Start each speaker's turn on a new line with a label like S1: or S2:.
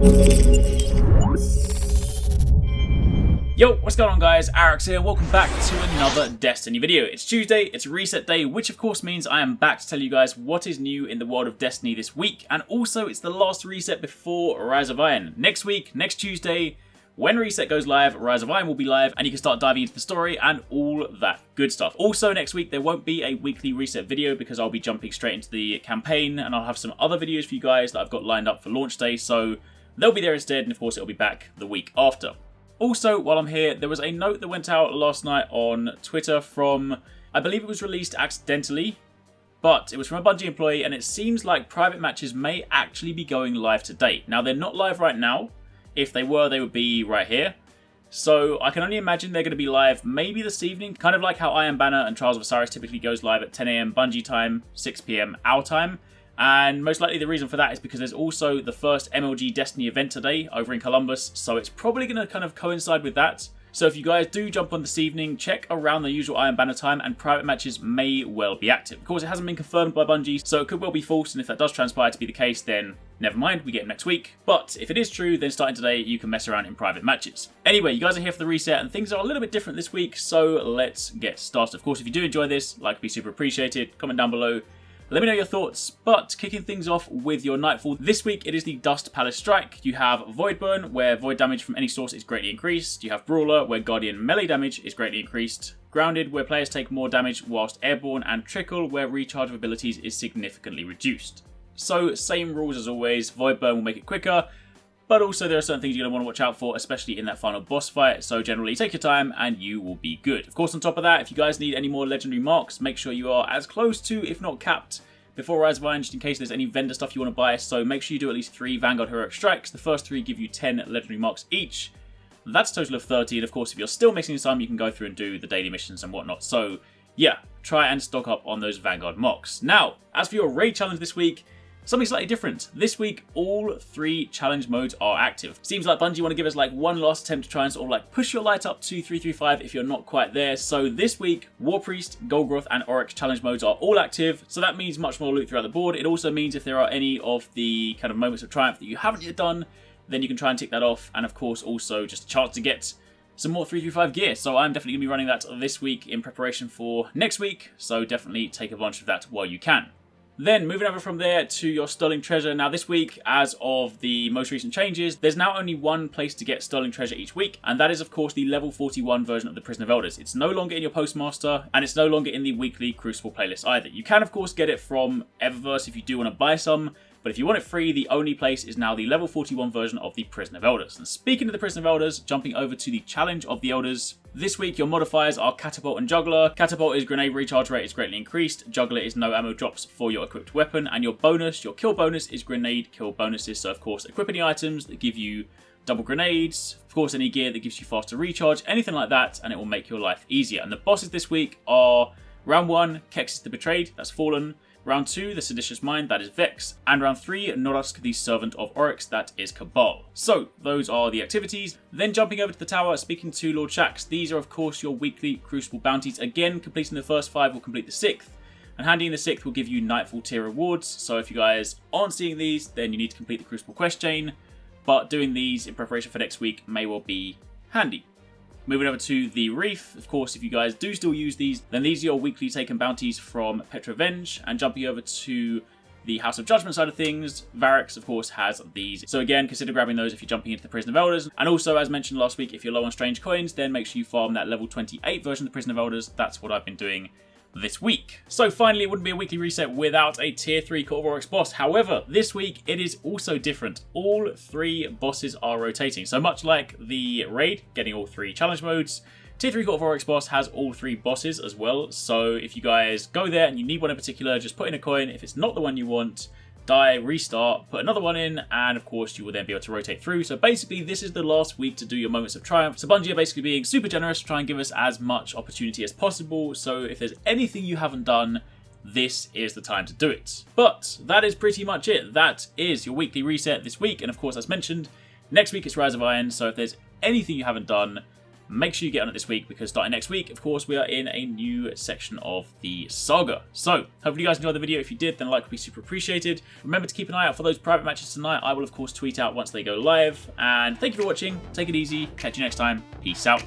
S1: Yo, what's going on guys, Arekkz here, welcome back to another Destiny video. It's Tuesday, it's reset day, which of course means I am back to tell you guys what is new in the world of Destiny this week, and also it's the last reset before Rise of Iron. Next week, next Tuesday, when reset goes live, Rise of Iron will be live, and you can start diving into the story and all that good stuff. Also next week there won't be a weekly reset video because I'll be jumping straight into the campaign, and I'll have some other videos for you guys that I've got lined up for launch day, so they'll be there instead, and of course it'll be back the week after. Also, while I'm here, there was a note that went out last night on Twitter from, I believe it was released accidentally, but it was from a Bungie employee, and it seems like private matches may actually be going live today. Now, they're not live right now. If they were, they would be right here. So I can only imagine they're going to be live maybe this evening, kind of like how Iron Banner and Trials of Osiris typically goes live at 10 AM Bungie time, 6 PM our time. And most likely the reason for that is because there's also the first MLG Destiny event today over in Columbus, so it's probably going to kind of coincide with that. So if you guys do jump on this evening, check around the usual Iron Banner time, and private matches may well be active. Of course, it hasn't been confirmed by Bungie, so it could well be false, and if that does transpire to be the case, then never mind, we get them next week. But if it is true, then starting today, you can mess around in private matches. Anyway, you guys are here for the reset, and things are a little bit different this week, so let's get started. Of course, if you do enjoy this, like would be super appreciated. Comment down below. Let me know your thoughts, but kicking things off with your Nightfall. This week it is the Dust Palace Strike. You have Void Burn, where void damage from any source is greatly increased. You have Brawler, where Guardian melee damage is greatly increased. Grounded, where players take more damage whilst airborne. And Trickle, where recharge of abilities is significantly reduced. So, same rules as always. Void Burn will make it quicker, but also there are certain things you're going to want to watch out for, especially in that final boss fight. So generally take your time and you will be good. Of course, on top of that, if you guys need any more legendary marks, make sure you are as close to, if not capped, before Rise of Iron, just in case there's any vendor stuff you want to buy. So make sure you do at least 3 Vanguard Heroic Strikes. The first 3 give you 10 legendary marks each. That's a total of 30. And of course, if you're still missing some, you can go through and do the daily missions and whatnot. So yeah, try and stock up on those Vanguard mocks. Now, as for your raid challenge this week, something slightly different. This week, all 3 challenge modes are active. Seems like Bungie want to give us like one last attempt to try and sort of like push your light up to 335 if you're not quite there. So this week, War Priest, Golgoth, and Arekkz challenge modes are all active. So that means much more loot throughout the board. It also means if there are any of the kind of moments of triumph that you haven't yet done, then you can try and tick that off. And of course, also just a chance to get some more 335 gear. So I'm definitely going to be running that this week in preparation for next week. So definitely take advantage of that while you can. Then, moving over from there to your Sterling Treasure. Now this week, as of the most recent changes, there's now only one place to get Sterling Treasure each week, and that is of course the level 41 version of the Prison of Elders. It's no longer in your Postmaster, and it's no longer in the weekly Crucible playlist either. You can of course get it from Eververse if you do want to buy some, but if you want it free, the only place is now the level 41 version of the Prison of Elders. And speaking of the Prison of Elders, jumping over to the Challenge of the Elders, this week your modifiers are Catapult and Juggler. Catapult is grenade recharge rate is greatly increased, Juggler is no ammo drops for your equipped weapon, and your bonus, your kill bonus, is grenade kill bonuses. So of course, equip any items that give you double grenades, of course any gear that gives you faster recharge, anything like that, and it will make your life easier. And the bosses this week are Round 1, Kexis the Betrayed, that's Fallen. Round 2, the Seditious Mind, that is Vex. And round 3, Norask, the Servant of Oryx, that is Cabal. So, those are the activities. Then jumping over to the tower, speaking to Lord Shaxx, these are of course your weekly Crucible bounties. Again, completing the first 5 will complete the 6th. And handing the 6th will give you Nightfall tier rewards. So if you guys aren't seeing these, then you need to complete the Crucible quest chain. But doing these in preparation for next week may well be handy. Moving over to the Reef, of course, if you guys do still use these, then these are your weekly taken bounties from Petrovenge. And jumping over to the House of Judgment side of things, Arekkz, of course, has these. So again, consider grabbing those if you're jumping into the Prison of Elders. And also, as mentioned last week, if you're low on strange coins, then make sure you farm that level 28 version of the Prison of Elders. That's what I've been doing this week. So finally, it wouldn't be a weekly reset without a tier 3 Court of Oryx boss. However, this week it is also different. All 3 bosses are rotating. So much like the raid, getting all 3 challenge modes, tier 3 Court of Oryx boss has all 3 bosses as well. So if you guys go there and you need one in particular, just put in a coin. If it's not the one you want, die, restart, put another one in, and of course you will then be able to rotate through. So basically this is the last week to do your moments of triumph. So Bungie are basically being super generous to try and give us as much opportunity as possible. So if there's anything you haven't done, this is the time to do it. But that is pretty much it. That is your weekly reset this week. And of course, as mentioned, next week it's Rise of Iron. So if there's anything you haven't done, make sure you get on it this week, because starting next week, of course, we are in a new section of the saga. So, hopefully you guys enjoyed the video. If you did, then a like would be super appreciated. Remember to keep an eye out for those private matches tonight. I will, of course, tweet out once they go live. And thank you for watching. Take it easy. Catch you next time. Peace out.